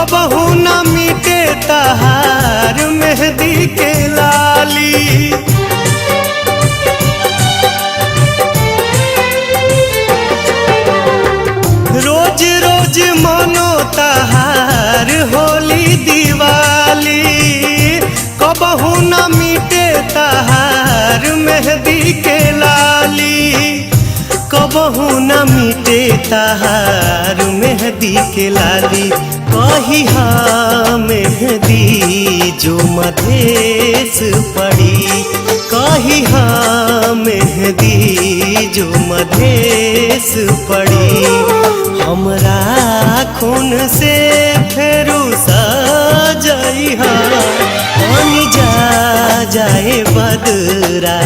कबहू न मिटे तहार मेहंदी के लाली। रोज रोज मनो तहार होली दिवाली, कबहू न मिटे तहार मेहंदी के लाली, कबहू न मिटे तहार मेहंदी के लाली। कही हाँ मेहंदी जो मधेश पड़ी, कही हाँ मेहंदी जो मधेश पड़ी, हमरा खून से फेरू सजइहा, पानी जा जाए बदरा।